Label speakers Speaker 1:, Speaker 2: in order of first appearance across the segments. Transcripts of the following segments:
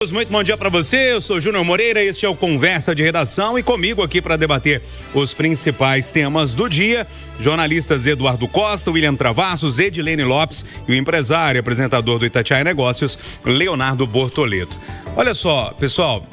Speaker 1: Muito bom dia para você, eu sou Júnior Moreira, este é o Conversa de Redação e comigo aqui para debater os principais temas do dia, jornalistas Eduardo Costa, William Travassos, Edilene Lopes e o empresário e apresentador do Itatiaia Negócios, Leonardo Bortoleto. Olha só, pessoal,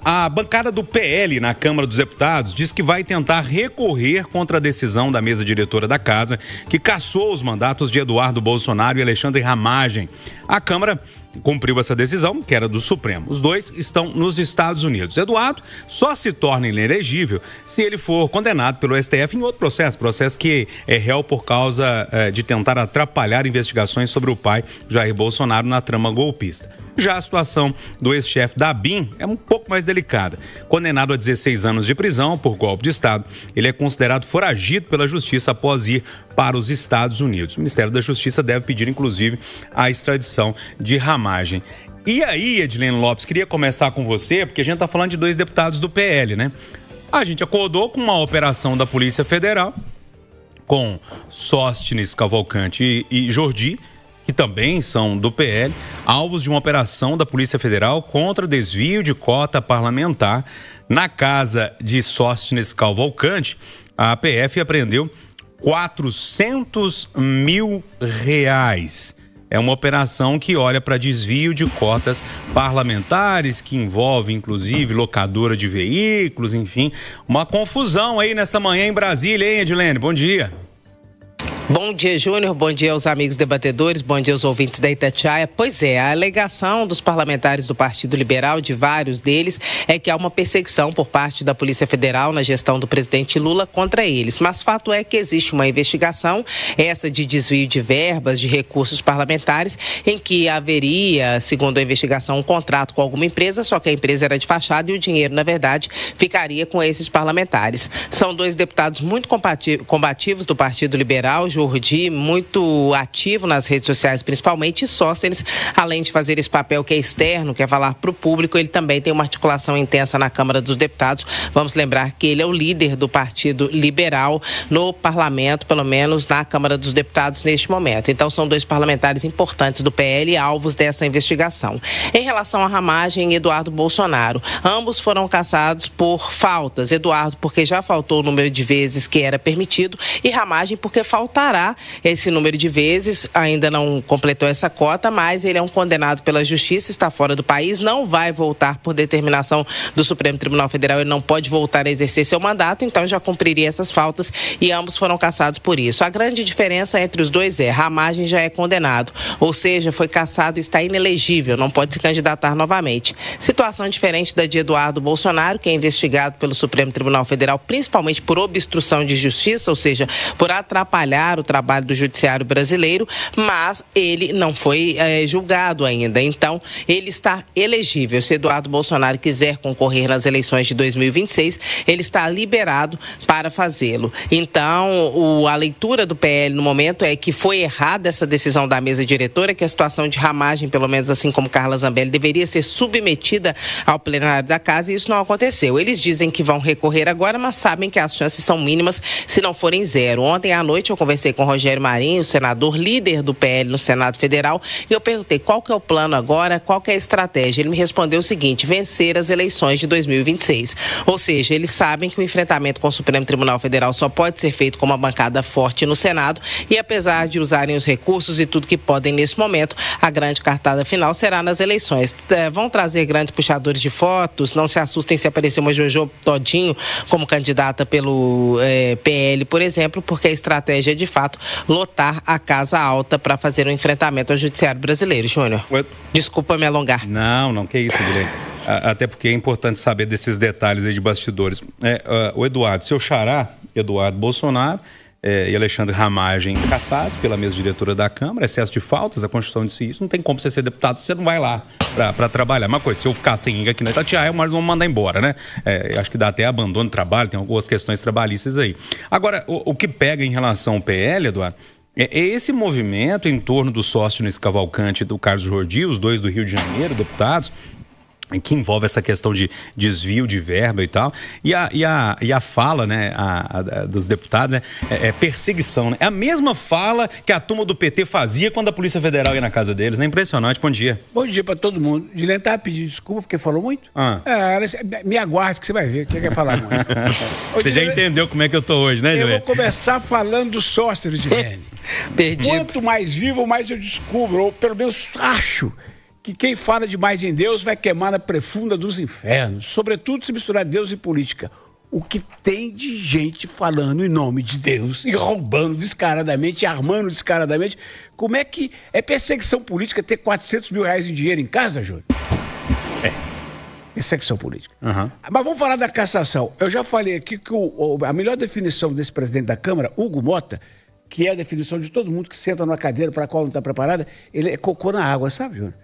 Speaker 1: a bancada do PL na Câmara dos Deputados diz que vai tentar recorrer contra a decisão da mesa diretora da casa, que cassou os mandatos de Eduardo Bolsonaro e Alexandre Ramagem. A Câmara cumpriu essa decisão, que era do Supremo. Os dois estão nos Estados Unidos. Eduardo só se torna inelegível se ele for condenado pelo STF em outro processo que é réu por causa de tentar atrapalhar investigações sobre o pai, Jair Bolsonaro, na trama golpista. Já a situação do ex-chefe da ABIN é um pouco mais delicada. Condenado a 16 anos de prisão por golpe de Estado, ele é considerado foragido pela Justiça após ir para os Estados Unidos. O Ministério da Justiça deve pedir, inclusive, a extradição de Ramagem. E aí, Edilene Lopes, queria começar com você, porque a gente está falando de dois deputados do PL, né? A gente acordou com uma operação da Polícia Federal, com Sóstenes Cavalcante e Jordi, que também são do PL, alvos de uma operação da Polícia Federal contra desvio de cota parlamentar. Na casa de Sóstenes Cavalcante, a PF apreendeu R$400 mil. É uma operação que olha para desvio de cotas parlamentares, que envolve, inclusive, locadora de veículos, enfim. Uma confusão aí nessa manhã em Brasília, hein, Edilene? Bom dia.
Speaker 2: Bom dia, Júnior. Bom dia aos amigos debatedores. Bom dia aos ouvintes da Itatiaia. Pois é, a alegação dos parlamentares do Partido Liberal, de vários deles, é que há uma perseguição por parte da Polícia Federal na gestão do presidente Lula contra eles. Mas fato é que existe uma investigação, essa de desvio de verbas, de recursos parlamentares, em que haveria, segundo a investigação, um contrato com alguma empresa, só que a empresa era de fachada e o dinheiro, na verdade, ficaria com esses parlamentares. São dois deputados muito combativos do Partido Liberal, Jordi, muito ativo nas redes sociais, principalmente, e Sóstenes, além de fazer esse papel que é externo, que é falar para o público, ele também tem uma articulação intensa na Câmara dos Deputados. Vamos lembrar que ele é o líder do Partido Liberal no parlamento, pelo menos na Câmara dos Deputados neste momento. Então, são dois parlamentares importantes do PL, alvos dessa investigação. Em relação à Ramagem e Eduardo Bolsonaro, ambos foram cassados por faltas. Eduardo, porque já faltou o número de vezes que era permitido, e Ramagem, porque faltará esse número de vezes, ainda não completou essa cota, mas ele é um condenado pela Justiça, está fora do país, não vai voltar por determinação do Supremo Tribunal Federal, ele não pode voltar a exercer seu mandato, então já cumpriria essas faltas e ambos foram cassados por isso. A grande diferença entre os dois é, Ramagem já é condenado, ou seja, foi cassado e está inelegível, não pode se candidatar novamente. Situação diferente da de Eduardo Bolsonaro, que é investigado pelo Supremo Tribunal Federal, principalmente por obstrução de justiça, ou seja, por atrapalhar o trabalho do judiciário brasileiro, mas ele não foi julgado ainda. Então, ele está elegível. Se Eduardo Bolsonaro quiser concorrer nas eleições de 2026, ele está liberado para fazê-lo. Então, a leitura do PL no momento é que foi errada essa decisão da mesa diretora, que a situação de Ramagem, pelo menos assim como Carla Zambelli, deveria ser submetida ao plenário da casa, e isso não aconteceu. Eles dizem que vão recorrer agora, mas sabem que as chances são mínimas se não forem zero. Ontem à noite eu conversei com Rogério Marinho, senador líder do PL no Senado Federal, e eu perguntei qual que é o plano agora, qual que é a estratégia. Ele me respondeu o seguinte: vencer as eleições de 2026. Ou seja, eles sabem que o enfrentamento com o Supremo Tribunal Federal só pode ser feito com uma bancada forte no Senado, e apesar de usarem os recursos e tudo que podem nesse momento, a grande cartada final será nas eleições. Vão trazer grandes puxadores de fotos, não se assustem se aparecer uma Jojo Todinho como candidata pelo PL, por exemplo, porque a estratégia é de fato lotar a Casa Alta para fazer um enfrentamento ao judiciário brasileiro. Júnior, desculpa me alongar.
Speaker 1: Não, que isso, Guilherme. Até porque é importante saber desses detalhes aí de bastidores. O Eduardo, seu xará, Eduardo Bolsonaro e Alexandre Ramagem, cassados pela mesa diretora da Câmara, excesso de faltas, a Constituição disse isso, não tem como você ser deputado, você não vai lá para trabalhar. Uma coisa, se eu ficar sem aqui na Itatiaia, mas vão mandar embora, né? Acho que dá até abandono de trabalho, tem algumas questões trabalhistas aí. Agora, o que pega em relação ao PL, Eduardo, é esse movimento em torno do Sóstenes Cavalcante e do Carlos Jordi, os dois do Rio de Janeiro, deputados, que envolve essa questão de desvio de verba e tal, e a fala, né, dos deputados, né, é perseguição, né? É a mesma fala que a turma do PT fazia quando a Polícia Federal ia na casa deles, né? Impressionante. Bom dia.
Speaker 3: Bom dia pra todo mundo. Dilene estava pedindo desculpa porque falou muito? Me aguarde que você vai ver o que quer falar muito.
Speaker 1: Você já entendeu como é que eu tô hoje, né, Dilene?
Speaker 3: Eu vou começar falando do sócio, Dilene. Quanto mais vivo, mais eu descubro, ou pelo menos acho, que quem fala demais em Deus vai queimar na profunda dos infernos, sobretudo se misturar Deus e política. O que tem de gente falando em nome de Deus e roubando descaradamente, e armando descaradamente. Como é que é perseguição política ter 400 mil reais em dinheiro em casa, Júlio? Perseguição política.
Speaker 1: Uhum.
Speaker 3: Mas vamos falar da cassação. Eu já falei aqui que a melhor definição desse presidente da Câmara, Hugo Mota, que é a definição de todo mundo que senta numa cadeira para a qual não está preparada, ele é cocô na água, sabe, Júlio?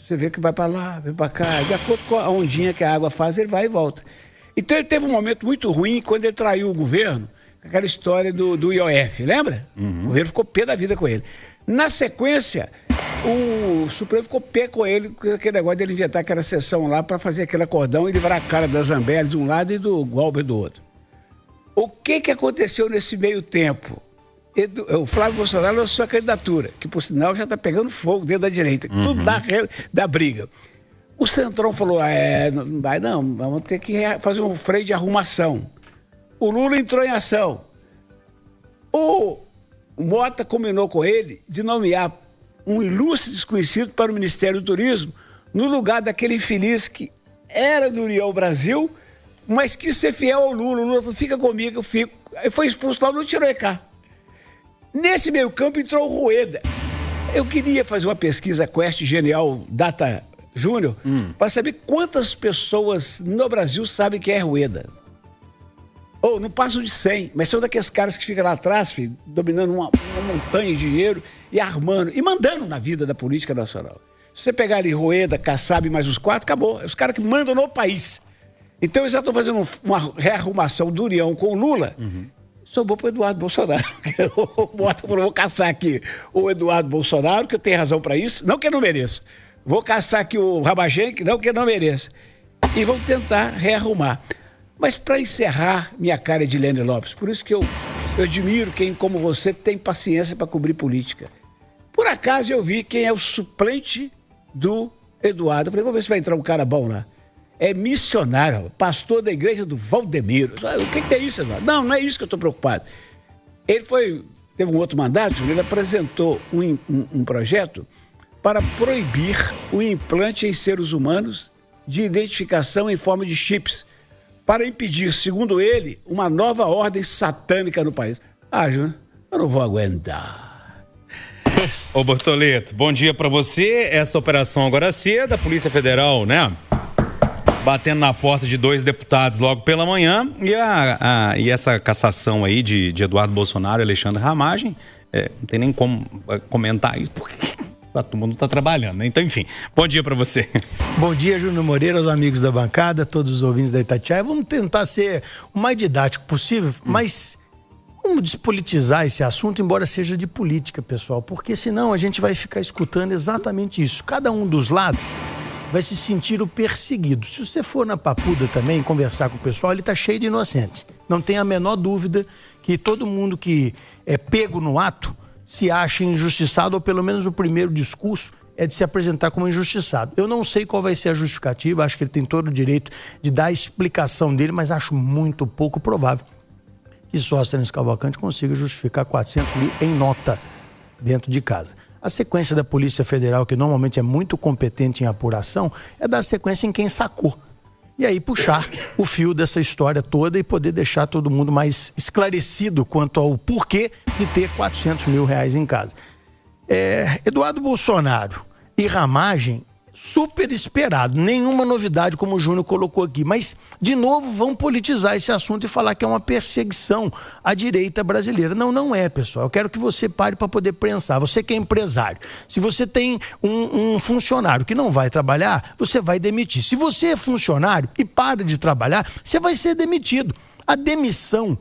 Speaker 3: Você vê que vai para lá, vem para cá, de acordo com a ondinha que a água faz, ele vai e volta. Então ele teve um momento muito ruim quando ele traiu o governo, aquela história do IOF, lembra? O governo ficou pé da vida com ele. Na sequência, o Supremo ficou pé com ele, com aquele negócio dele inventar aquela sessão lá para fazer aquele acordão e livrar a cara da Zambelli de um lado e do Glauber do outro. O que aconteceu nesse meio tempo? O Flávio Bolsonaro lançou a candidatura, que por sinal já está pegando fogo dentro da direita, tudo da briga. O Centrão falou, não vai não, vamos ter que fazer um freio de arrumação. O Lula entrou em ação. O Mota combinou com ele de nomear um ilustre desconhecido para o Ministério do Turismo, no lugar daquele infeliz que era do União Brasil, mas quis ser fiel ao Lula. O Lula falou, fica comigo, eu fico. Aí foi expulso lá, não tirou cá. Nesse meio campo entrou o Rueda. Eu queria fazer uma pesquisa Quest Genial Data Júnior para saber quantas pessoas no Brasil sabem que é Rueda. Ou não passam de 100, mas são daqueles caras que ficam lá atrás, filho, dominando uma montanha de dinheiro e armando, e mandando na vida da política nacional. Se você pegar ali Rueda, Kassab e mais uns 4, acabou. É os caras que mandam no país. Então eles já estão fazendo uma rearrumação do União com o Lula. Sobrou para o Eduardo Bolsonaro. Vou caçar aqui o Eduardo Bolsonaro, que eu tenho razão para isso, não que eu não mereça. Vou caçar aqui o Rabagenque, não que eu não mereça. E vão tentar rearrumar. Mas para encerrar, minha cara é de Dilene Lopes, por isso que eu admiro quem, como você, tem paciência para cobrir política. Por acaso eu vi quem é o suplente do Eduardo. Eu falei, vamos ver se vai entrar um cara bom lá. É missionário, pastor da igreja do Valdemiro. O que é isso, Eduardo? Não é isso que eu estou preocupado. Ele teve um outro mandato, ele apresentou um projeto para proibir o implante em seres humanos de identificação em forma de chips, para impedir, segundo ele, uma nova ordem satânica no país. Júnior, eu não vou aguentar.
Speaker 1: Ô Bortoleto, bom dia para você. Essa operação agora cedo, a Polícia Federal, né? Batendo na porta de 2 deputados logo pela manhã, e essa cassação aí de Eduardo Bolsonaro e Alexandre Ramagem, não tem nem como comentar isso, porque todo mundo está trabalhando, né? Então, enfim, bom dia para você.
Speaker 4: Bom dia, Júnior Moreira, aos amigos da bancada, todos os ouvintes da Itatiaia. Vamos tentar ser o mais didático possível, mas vamos despolitizar esse assunto, embora seja de política, pessoal, porque senão a gente vai ficar escutando exatamente isso. Cada um dos lados vai se sentir o perseguido. Se você for na Papuda também conversar com o pessoal, ele está cheio de inocente. Não tem a menor dúvida que todo mundo que é pego no ato se acha injustiçado, ou pelo menos o primeiro discurso é de se apresentar como injustiçado. Eu não sei qual vai ser a justificativa, acho que ele tem todo o direito de dar a explicação dele, mas acho muito pouco provável que Sóstenes Cavalcante consiga justificar 400 mil em nota dentro de casa. A sequência da Polícia Federal, que normalmente é muito competente em apuração, é dar sequência em quem sacou. E aí puxar o fio dessa história toda e poder deixar todo mundo mais esclarecido quanto ao porquê de ter 400 mil reais em casa. Eduardo Bolsonaro e Ramagem, super esperado, nenhuma novidade como o Júnior colocou aqui, mas de novo vão politizar esse assunto e falar que é uma perseguição à direita brasileira. Não é, pessoal, eu quero que você pare para poder pensar, você que é empresário, se você tem um funcionário que não vai trabalhar, você vai demitir. Se você é funcionário e para de trabalhar, você vai ser demitido. A demissão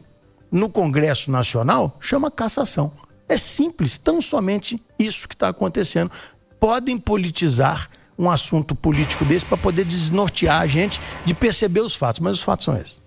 Speaker 4: no Congresso Nacional chama cassação. É simples, tão somente isso que está acontecendo. Podem politizar um assunto político desse para poder desnortear a gente de perceber os fatos, mas os fatos são esses.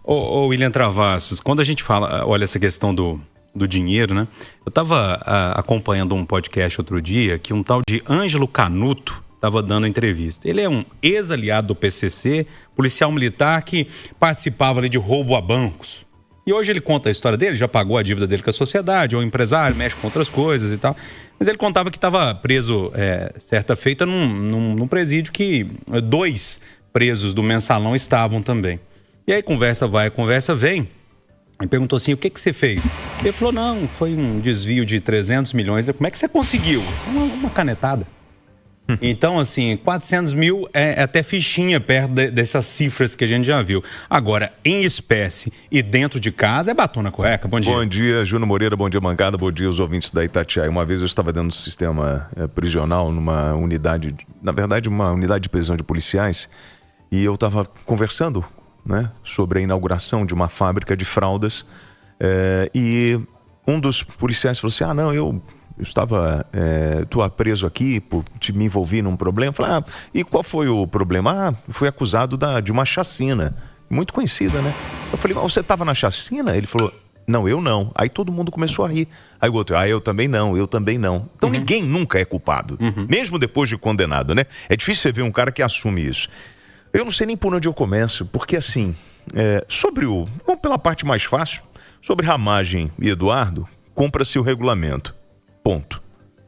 Speaker 1: Ô William Travassos, quando a gente olha essa questão do dinheiro, né? Eu estava acompanhando um podcast outro dia que um tal de Ângelo Canuto estava dando entrevista. Ele é um ex-aliado do PCC, policial militar que participava ali de roubo a bancos. E hoje ele conta a história dele, já pagou a dívida dele com a sociedade, é um empresário, mexe com outras coisas e tal. Mas ele contava que estava preso certa feita num presídio que 2 presos do Mensalão estavam também. E aí conversa vai, conversa vem. Ele perguntou assim, o que você fez? Ele falou, não, foi um desvio de 300 milhões. Como é que você conseguiu? Uma canetada. Então, assim, 400 mil é até fichinha perto dessas cifras que a gente já viu. Agora, em espécie e dentro de casa, é batom na cueca. Bom dia.
Speaker 5: Bom dia, Júnior Moreira. Bom dia, bancada. Bom dia, os ouvintes da Itatiaia. Uma vez eu estava dentro do sistema prisional, numa unidade, na verdade, uma unidade de prisão de policiais, e eu estava conversando, né, sobre a inauguração de uma fábrica de fraldas, e um dos policiais falou assim, não, eu estava preso aqui por me envolver num problema. Eu falei, e qual foi o problema? Fui acusado de uma chacina, muito conhecida, né? Eu falei, mas você estava na chacina? Ele falou, não, eu não. Aí todo mundo começou a rir. Aí o outro, eu também não, eu também não. Então ninguém nunca é culpado, mesmo depois de condenado, né? É difícil você ver um cara que assume isso. Eu não sei nem por onde eu começo, porque assim, vamos pela parte mais fácil, sobre Ramagem e Eduardo, cumpra-se o regulamento. Ponto.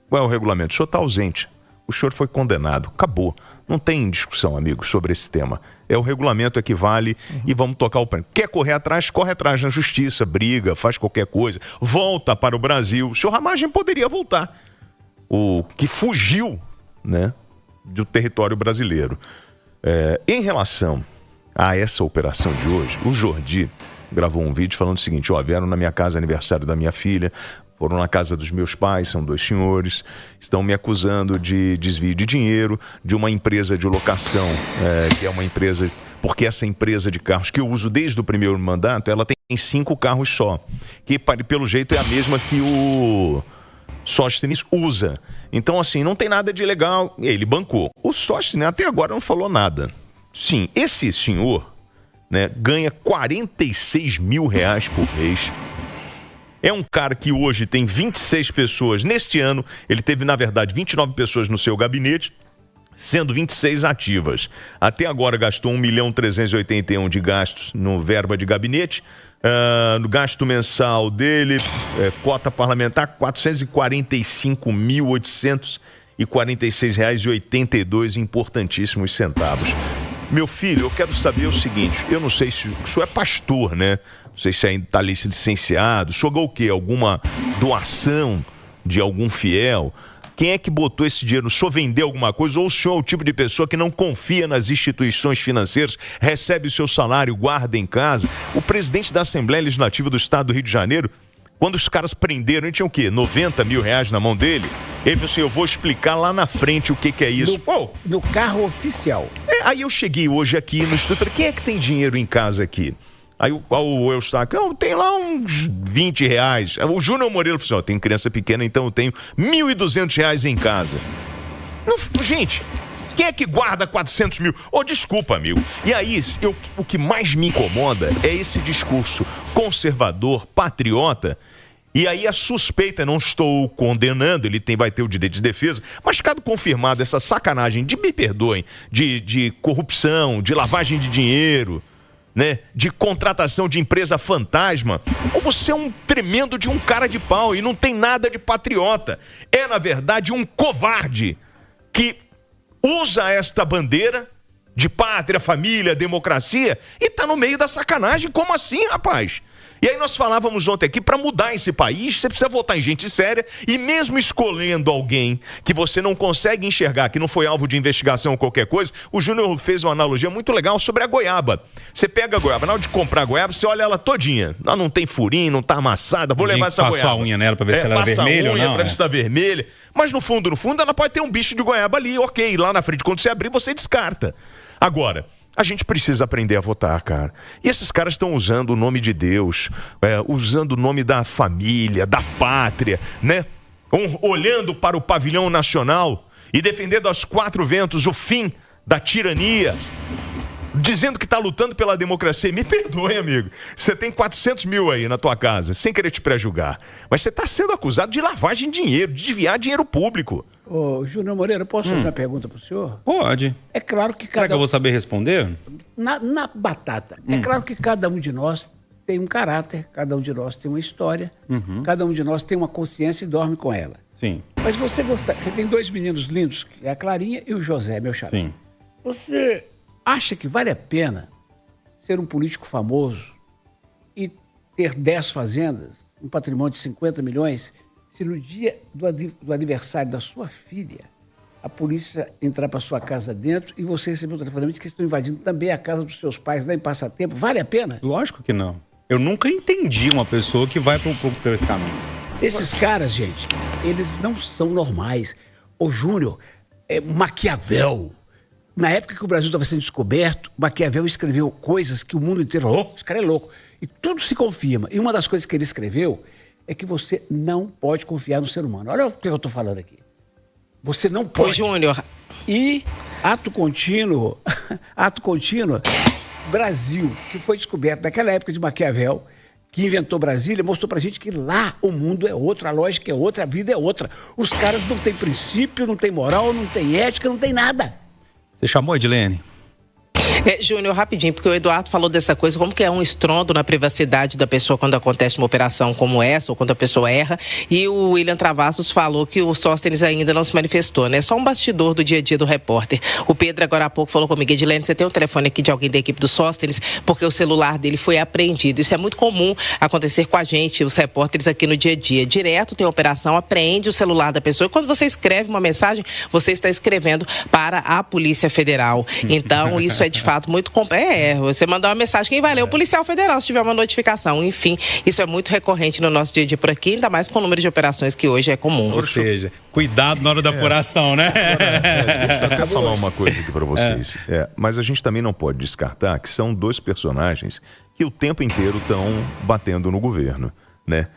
Speaker 5: Qual é o regulamento? O senhor está ausente. O senhor foi condenado. Acabou. Não tem discussão, amigos, sobre esse tema. O regulamento que vale e vamos tocar o pano. Quer correr atrás? Corre atrás na justiça, briga, faz qualquer coisa. Volta para o Brasil. O senhor Ramagem poderia voltar. O que fugiu, né, do território brasileiro. Em relação a essa operação de hoje, o Jordi gravou um vídeo falando o seguinte, vieram na minha casa, aniversário da minha filha, foram na casa dos meus pais, são 2 senhores, estão me acusando de desvio de dinheiro de uma empresa de locação, que é uma empresa, porque essa empresa de carros que eu uso desde o primeiro mandato, ela tem 5 carros só, que pelo jeito é a mesma que o Sóstenes usa. Então assim, não tem nada de ilegal, ele bancou. O Sóstenes até agora não falou nada. Sim, esse senhor, né, ganha 46 mil reais por mês. É um cara que hoje tem 26 pessoas. Neste ano, ele teve, na verdade, 29 pessoas no seu gabinete, sendo 26 ativas. Até agora gastou 1.381.000 de gastos no verba de gabinete. No gasto mensal dele, cota parlamentar, R$ 445.846,82, importantíssimos centavos. Meu filho, eu quero saber o seguinte, eu não sei se o senhor é pastor, né? Não sei se ainda está licenciado, o senhor ganhou o quê? Alguma doação de algum fiel? Quem é que botou esse dinheiro? O senhor vendeu alguma coisa? Ou o senhor é o tipo de pessoa que não confia nas instituições financeiras, recebe o seu salário, guarda em casa? O presidente da Assembleia Legislativa do Estado do Rio de Janeiro, quando os caras prenderam, ele tinha o quê? 90 mil reais na mão dele? Ele falou assim, eu vou explicar lá na frente o que é isso.
Speaker 3: No carro oficial.
Speaker 5: Aí eu cheguei hoje aqui no estúdio e falei, quem é que tem dinheiro em casa aqui? Aí o Eustáquio, tem lá uns 20 reais. O Júnior Moreira falou assim, tem criança pequena, então eu tenho 1.200 reais em casa. Gente, quem é que guarda 400 mil? Desculpa, amigo. E aí, o que mais me incomoda é esse discurso conservador, patriota. E aí a suspeita, não estou condenando, ele vai ter o direito de defesa, mas caso confirmado essa sacanagem, me perdoem, de corrupção, de lavagem de dinheiro, né, de contratação de empresa fantasma, ou você é um tremendo de um cara de pau e não tem nada de patriota. É, na verdade, um covarde que usa esta bandeira de pátria, família, democracia e está no meio da sacanagem. Como assim, rapaz? E aí nós falávamos ontem aqui, para mudar esse país, você precisa votar em gente séria e mesmo escolhendo alguém que você não consegue enxergar, que não foi alvo de investigação ou qualquer coisa, o Júnior fez uma analogia muito legal sobre a goiaba. Você pega a goiaba, na hora de comprar a goiaba, você olha ela todinha. Ela não tem furinho, não tá amassada, vou levar essa goiaba.
Speaker 1: Passa a unha nela para ver se ela é vermelha ou não.
Speaker 5: Para ver se está vermelha. Mas no fundo, ela pode ter um bicho de goiaba ali, ok. Lá na frente, quando você abrir, você descarta. Agora, a gente precisa aprender a votar, cara. E esses caras estão usando o nome de Deus, usando o nome da família, da pátria, né? Olhando para o pavilhão nacional e defendendo aos quatro ventos o fim da tirania, dizendo que está lutando pela democracia. Me perdoe, amigo. Você tem 400 mil aí na tua casa, sem querer te pré-julgar. Mas você está sendo acusado de lavagem de dinheiro, de desviar dinheiro público.
Speaker 3: Ô, Júnior Moreira, posso fazer uma pergunta para o senhor?
Speaker 1: Pode.
Speaker 3: É claro que
Speaker 1: Será que eu vou saber responder?
Speaker 3: Na batata. É claro que cada um de nós tem um caráter, cada um de nós tem uma história, cada um de nós tem uma consciência e dorme com ela.
Speaker 1: Sim.
Speaker 3: Mas você tem dois meninos lindos, que é a Clarinha e o José, meu xará.
Speaker 1: Sim.
Speaker 3: Você acha que vale a pena ser um político famoso e ter 10 fazendas, um patrimônio de 50 milhões, se no dia do aniversário da sua filha, a polícia entrar para sua casa dentro e você receber um telefonema de que estão invadindo também a casa dos seus pais lá em Passatempo? Vale a pena?
Speaker 1: Lógico que não. Eu nunca entendi uma pessoa que vai por esse caminho.
Speaker 3: Esses caras, gente, eles não são normais. Ô, Júnior, Maquiavel. Na época que o Brasil estava sendo descoberto, Maquiavel escreveu coisas que o mundo inteiro... Oh, esse cara é louco. E tudo se confirma. E uma das coisas que ele escreveu é que você não pode confiar no ser humano. Olha o que eu estou falando aqui. Você não pode.
Speaker 2: Ô, Júnior.
Speaker 3: E ato contínuo, Brasil, que foi descoberto naquela época de Maquiavel, que inventou Brasília, mostrou pra gente que lá o mundo é outro, a lógica é outra, a vida é outra. Os caras não têm princípio, não têm moral, não têm ética, não têm nada.
Speaker 1: Você chamou, Edilene?
Speaker 2: Júnior, rapidinho, porque o Eduardo falou dessa coisa, como que é um estrondo na privacidade da pessoa quando acontece uma operação como essa, ou quando a pessoa erra, e o William Travassos falou que o Sóstenes ainda não se manifestou, né? Só um bastidor do dia a dia do repórter. O Pedro agora há pouco falou comigo, Edilene, você tem um telefone aqui de alguém da equipe do Sóstenes, porque o celular dele foi apreendido. Isso é muito comum acontecer com a gente, os repórteres aqui no dia a dia. Direto tem operação, apreende o celular da pessoa, e quando você escreve uma mensagem, você está escrevendo para a Polícia Federal. Então, isso é de fato muito você mandar uma mensagem, quem vai ler? O policial federal, se tiver uma notificação. Enfim, isso é muito recorrente no nosso dia a dia por aqui, ainda mais com o número de operações que hoje é comum.
Speaker 1: Ou seja, cuidado na hora da apuração, né?
Speaker 5: Deixa eu até falar uma coisa aqui para vocês. Mas a gente também não pode descartar que são dois personagens que o tempo inteiro estão batendo no governo, né?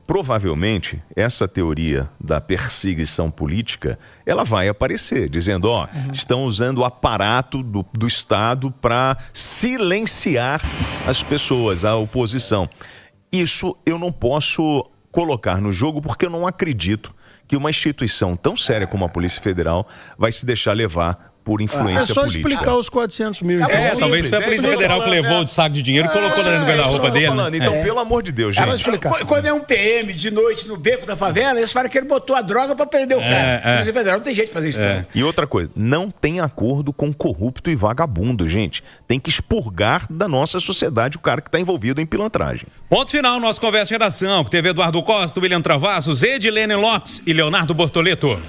Speaker 5: Provavelmente, essa teoria da perseguição política, ela vai aparecer, dizendo, estão usando o aparato do Estado para silenciar as pessoas, a oposição. Isso eu não posso colocar no jogo porque eu não acredito que uma instituição tão séria como a Polícia Federal vai se deixar levar por influência política.
Speaker 4: É só explicar os 400 mil.
Speaker 1: Talvez foi a Polícia Federal que levou o saco de dinheiro e colocou lá no guarda-roupa dele.
Speaker 5: Então, pelo amor de Deus, gente.
Speaker 3: Quando é um PM de noite no beco da favela, eles falam que ele botou a droga pra prender o cara. A Polícia Federal não tem jeito de fazer isso.
Speaker 5: E outra coisa, não tem acordo com corrupto e vagabundo, gente. Tem que expurgar da nossa sociedade o cara que está envolvido em pilantragem.
Speaker 1: Ponto final, nosso Conversa em Redação, que teve Eduardo Costa, William Travassos, Edilene Lopes e Leonardo Bortoleto.